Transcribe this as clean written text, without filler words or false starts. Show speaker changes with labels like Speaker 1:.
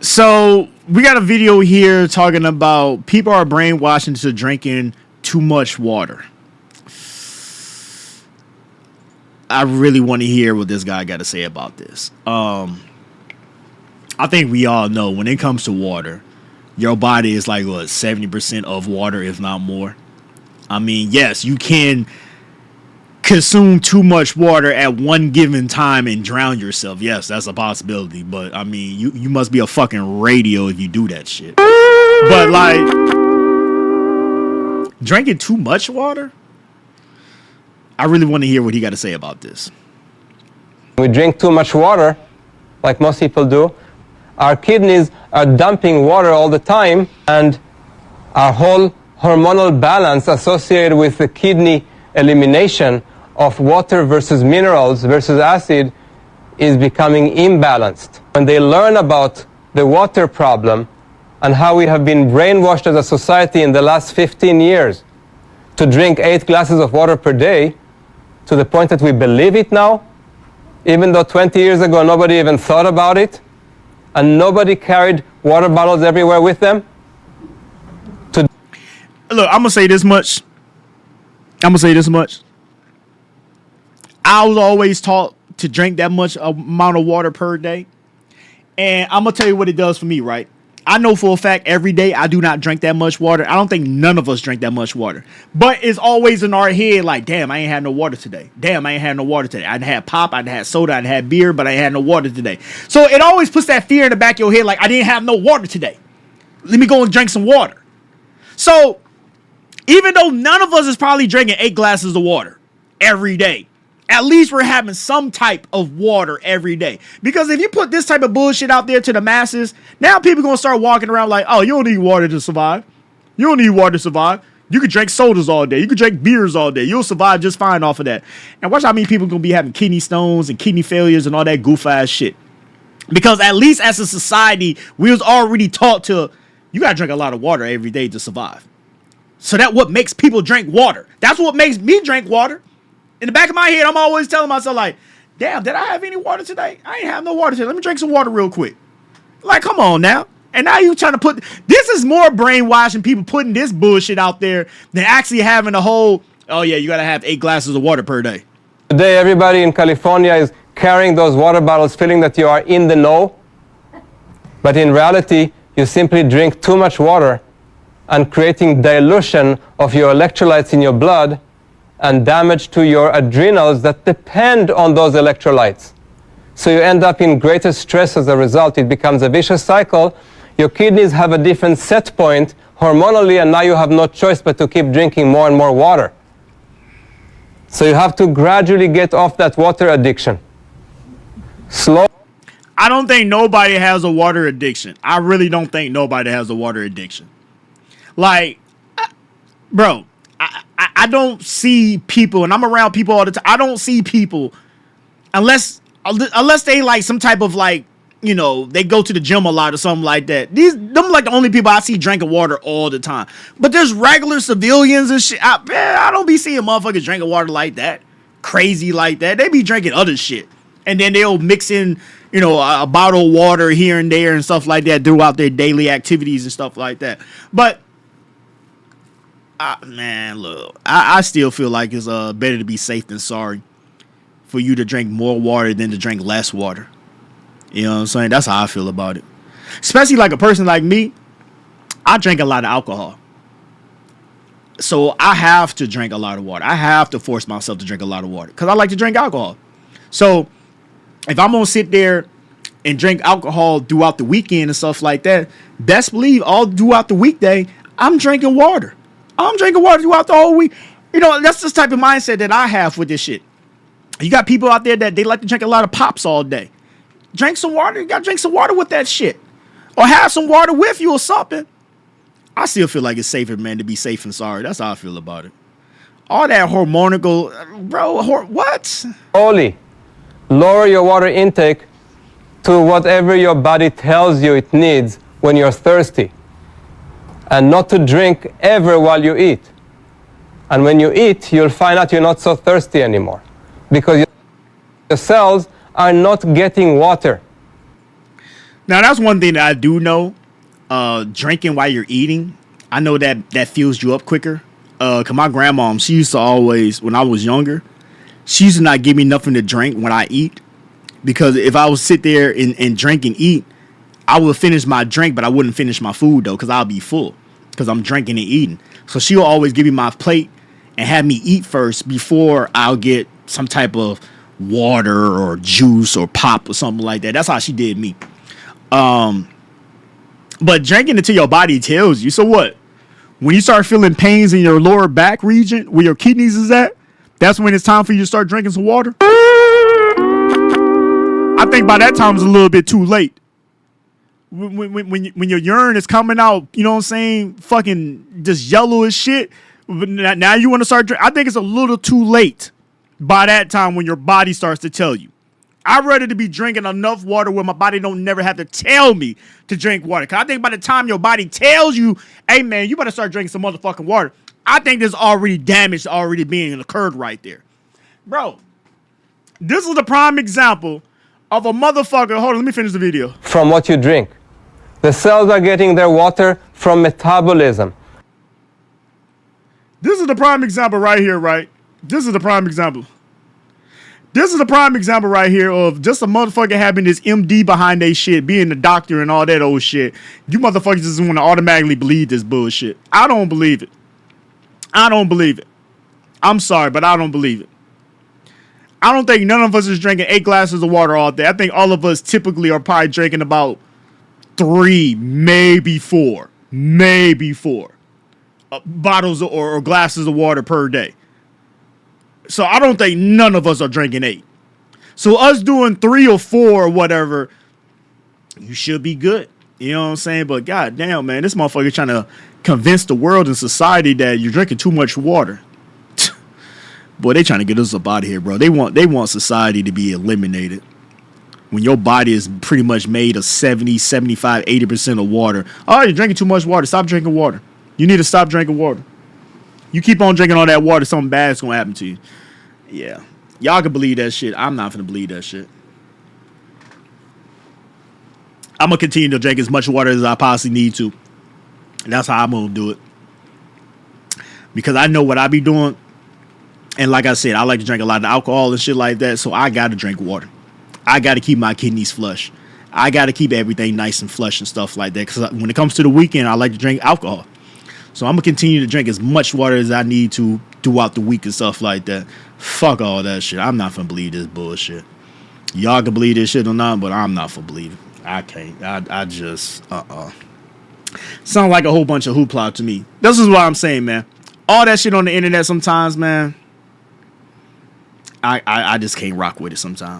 Speaker 1: So we got a video here talking about people are brainwashed into drinking too much water. I really want to hear what this guy got to say about this. I think we all know when it comes to water, your body is like, what, 70% of water, if not more. I mean, yes, you can consume too much water at one given time and drown yourself. Yes, that's a possibility. But I mean, you must be a fucking radio if you do that shit. But like, drinking too much water? I really want to hear what he got to say about this.
Speaker 2: We drink too much water, like most people do. Our kidneys are dumping water all the time, and our whole hormonal balance associated with the kidney elimination of water versus minerals versus acid is becoming imbalanced. When they learn about the water problem and how we have been brainwashed as a society in the last 15 years to drink 8 glasses of water per day, to the point that we believe it now, even though 20 years ago nobody even thought about it, and nobody carried water bottles everywhere with them.
Speaker 1: Look, I'm going to say this much. I was always taught to drink that much amount of water per day. And I'm going to tell you what it does for me, right? I know for a fact every day I do not drink that much water. I don't think none of us drink that much water. But it's always in our head like, damn, I ain't had no water today. Damn, I ain't had no water today. I'd had pop, I'd had soda, I'd had beer, but I ain't had no water today. So it always puts that fear in the back of your head like, I didn't have no water today. Let me go and drink some water. So even though none of us is probably drinking 8 glasses of water every day, at least we're having some type of water every day. Because if you put this type of bullshit out there to the masses, now people going to start walking around like, oh, you don't need water to survive. You don't need water to survive. You can drink sodas all day. You can drink beers all day. You'll survive just fine off of that. And watch how many people going to be having kidney stones and kidney failures and all that goof ass shit. Because at least as a society, we was already taught to, you got to drink a lot of water every day to survive. So that's what makes people drink water. That's what makes me drink water. In the back of my head, I'm always telling myself like, damn, did I have any water today? I ain't have no water today. Let me drink some water real quick. Like, come on now. And now you trying to put, this is more brainwashing people putting this bullshit out there than actually having a whole, oh yeah, you got to have 8 glasses of water per day.
Speaker 2: Today, everybody in California is carrying those water bottles, feeling that you are in the know. But in reality, you simply drink too much water and creating dilution of your electrolytes in your blood and damage to your adrenals that depend on those electrolytes. So you end up in greater stress as a result. It becomes a vicious cycle. Your kidneys have a different set point hormonally, and now you have no choice but to keep drinking more and more water. So you have to gradually get off that water addiction. Slow.
Speaker 1: I don't think nobody has a water addiction. I really don't think nobody has a water addiction. Like, bro, I don't see people, and I'm around people all the time. I don't see people unless they like some type of like, you know, they go to the gym a lot or something like that. Them like the only people I see drinking water all the time. But there's regular civilians and shit. I don't be seeing motherfuckers drinking water like that, crazy like that. They be drinking other shit, and then they'll mix in, you know, a bottle of water here and there and stuff like that throughout their daily activities and stuff like that. But man, look, I still feel like it's better to be safe than sorry for you to drink more water than to drink less water. You know what I'm saying? That's how I feel about it. Especially like a person like me, I drink a lot of alcohol. So I have to drink a lot of water. I have to force myself to drink a lot of water because I like to drink alcohol. So if I'm going to sit there and drink alcohol throughout the weekend and stuff like that, best believe all throughout the weekday, I'm drinking water. I'm drinking water throughout the whole week. You know, that's the type of mindset that I have with this shit. You got people out there that they like to drink a lot of pops all day. Drink some water. You got to drink some water with that shit. Or have some water with you or something. I still feel like it's safer, man, to be safe and sorry. That's how I feel about it. All that hormonal, bro, what?
Speaker 2: Only lower your water intake to whatever your body tells you it needs when you're thirsty. And not to drink ever while you eat. And when you eat, you'll find out you're not so thirsty anymore. Because your cells are not getting water.
Speaker 1: Now that's one thing that I do know. Drinking while you're eating, I know that fills you up quicker. Cause my grandma, she used to always, when I was younger, she used to not give me nothing to drink when I eat. Because if I would sit there and drink and eat, I would finish my drink, but I wouldn't finish my food though, because I'll be full. Because I'm drinking and eating. So she'll always give me my plate and have me eat first before I'll get some type of water or juice or pop or something like that. That's how she did me. But drinking until your body tells you. So what? When you start feeling pains in your lower back region where your kidneys is at, that's when it's time for you to start drinking some water. I think by that time it's a little bit too late. When your urine is coming out, you know what I'm saying, fucking just yellow as shit. Now you want to start drinking. I think it's a little too late by that time when your body starts to tell you. I'd rather to be drinking enough water where my body don't never have to tell me to drink water. Because I think by the time your body tells you, hey, man, you better start drinking some motherfucking water, I think there's already damage already being occurred right there. Bro, this is the prime example of a motherfucker. Hold on, let me finish the video.
Speaker 2: From what you drink. The cells are getting their water from metabolism.
Speaker 1: This is the prime example right here, right? This is the prime example. This is a prime example right here of just a motherfucker having this MD behind their shit, being the doctor and all that old shit. You motherfuckers just want to automatically believe this bullshit. I don't believe it. I don't believe it. I'm sorry, but I don't believe it. I don't think none of us is drinking 8 glasses of water all day. I think all of us typically are probably drinking about 3, maybe 4 bottles or glasses of water per day. So I don't think none of us are drinking 8. So us doing 3 or 4 or whatever, you should be good. You know what I'm saying? But goddamn, man, this motherfucker trying to convince the world and society that you're drinking too much water. Boy, they trying to get us up out of here, bro. They want society to be eliminated. When your body is pretty much made of 70, 75, 80% of water. Oh, you're drinking too much water. Stop drinking water. You need to stop drinking water. You keep on drinking all that water, something bad's gonna happen to you. Yeah. Y'all can believe that shit. I'm not gonna believe that shit. I'm gonna continue to drink as much water as I possibly need to. And that's how I'm gonna do it. Because I know what I be doing. And like I said, I like to drink a lot of alcohol and shit like that. So I gotta drink water. I gotta keep my kidneys flush. I gotta keep everything nice and flush and stuff like that. Because when it comes to the weekend, I like to drink alcohol. So I'm going to continue to drink as much water as I need to throughout the week and stuff like that. Fuck all that shit. I'm not going to believe this bullshit. Y'all can believe this shit or not, but I'm not for believing. I can't. I just, Sound like a whole bunch of hoopla to me. This is what I'm saying, man. All that shit on the internet sometimes, man, I just can't rock with it sometimes.